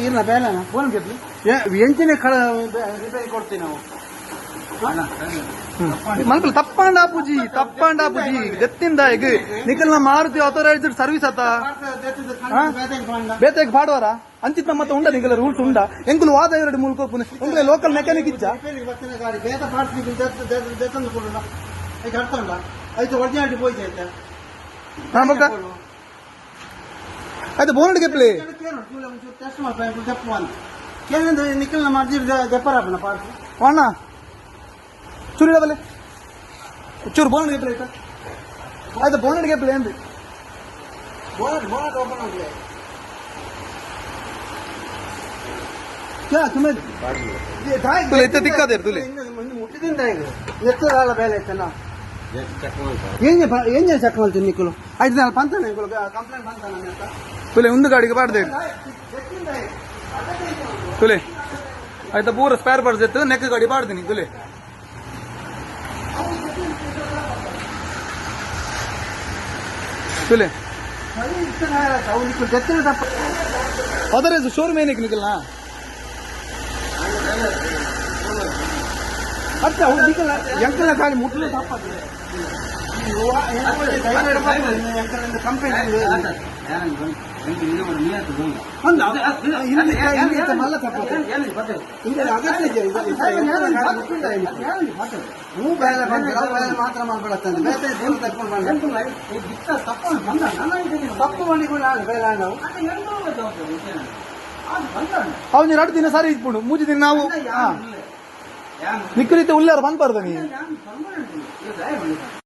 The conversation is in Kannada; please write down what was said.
ಇಲ್ಲ ಬೇಡಣ್ಣ ಫೋನ್ ಗೆದ್ಲಿ ಎಂಚಿನ ರಿಪೇರಿ ಕೊಡ್ತೀವಿ ನಾವು మనకు తప్పండా పూజీ గెత్తిందా ఎగ్ నికల్న మారుతి ఆథరైజ్డ్ ಸರ್ವಿಸ್ ಆತ ಬೇತೆಗ್ ಪಾಡುವಾರ ಅಂಚಿತ್ ನಮ್ಮ ಉಂಡ ನಿಗಲ ರೂಲ್ಸ್ ಉಂಡ ಎಂಕುಲು ವಾದ ಎರಡು ಮೂಲಕ ಎಂಕುಲೆ ಲೋಕಲ್ ಮೆಕ್ಯಾನಿಕ್ ಇಚ್ಚ ಗಾಡಿ ಬೇತ ಪಾರ್ಟ್ಸ್ ದೆತ್ತಂದು ಕೊಡೋಣ ಐದು ಅರ್ಥ ಉಂಡ ಐದು ಒರಿಜಿನಾಲಿಟಿ ಪೋಯ್ತು ಐತೆ ಬೊಕ್ಕ ಆಯ್ತು ಬೋರ್ಡ್ ಗೆಪ್ಲಿ ಟೆಸ್ಟ್ ಮಾಡ್ಬೇಕು ಜಪ್ಪು ಅಂತ ಏನಂದ್ರೆ ನಿಖಲ್ನ ಮಾಡ್ದಿರ್ ಜಪ್ಪರಾಪನ ಪಾರ್ಟ್ಸ್ ಅಣ್ಣ ಚೂರು ಇಡಬಲ್ಲೆ ಚೂರು ಬೋರ್ಡ್ ಗೆಪ್ಲಿ ಆಯ್ತಾ ಆಯ್ತು ಬೋರ್ಡ್ ಗೆಪ್ಲಿ ಏನ್ರಿ ಬೋನಟ್ ಓಪನ್ ಆಗಲಿ क्या तुम्हें तुले इतने दिक्कत है तुले ಮುಟ್ಟಿದಿಂದ ಇದು ಎತ್ತದಾಲ ಬೇಲೆ ಐತಲ್ಲ ಏನ್ ಚೆಕ್ ಮಾಡ್ತೀನಿ ನಿಕ್ಕಲು ಐದು ನಾಲ್ ಬಂತಾನೆ ನಿಕ್ಕಲು ಕಂಪ್ಲೇಂಟ್ ಬಂತಾನೆ ಅಂತ तुले उंद गाड़ी के पाड़ दे तुले आयता पूरा स्पेयर पार्ट्स देते नेक गाड़ी पाड़ देनी तुले तुले अदर शोरूम ಏನಕ್ಕೆ निकलना अच्छा निकल ಎಂಕಲ ಗಾಡಿ ಮುಟ್ಟಲು ತಪ್ಪದು ಕಂಪ್ಲೇಂಟ್ ಮಲ್ಲ ತಪ್ಪದು ನೀವು ಬೇರೆ ಮಾತ್ರ ಮಾಡ್ಬೇಡತ್ತಂದ್ರೆ ತಪ್ಪು ಮಾಡಿಕೊಂಡು ಬೇರೆ ನಾವು ಅವ್ನು 2 ದಿನ ಸರಿ ಇಟ್ಬಿಡು 3 ದಿನ ನಾವು ನಿಕ್ಕಲಿತ್ತೆ ಉಳ್ಳಾರ ಬಂದ್ಬಾರ್ದ ನೀ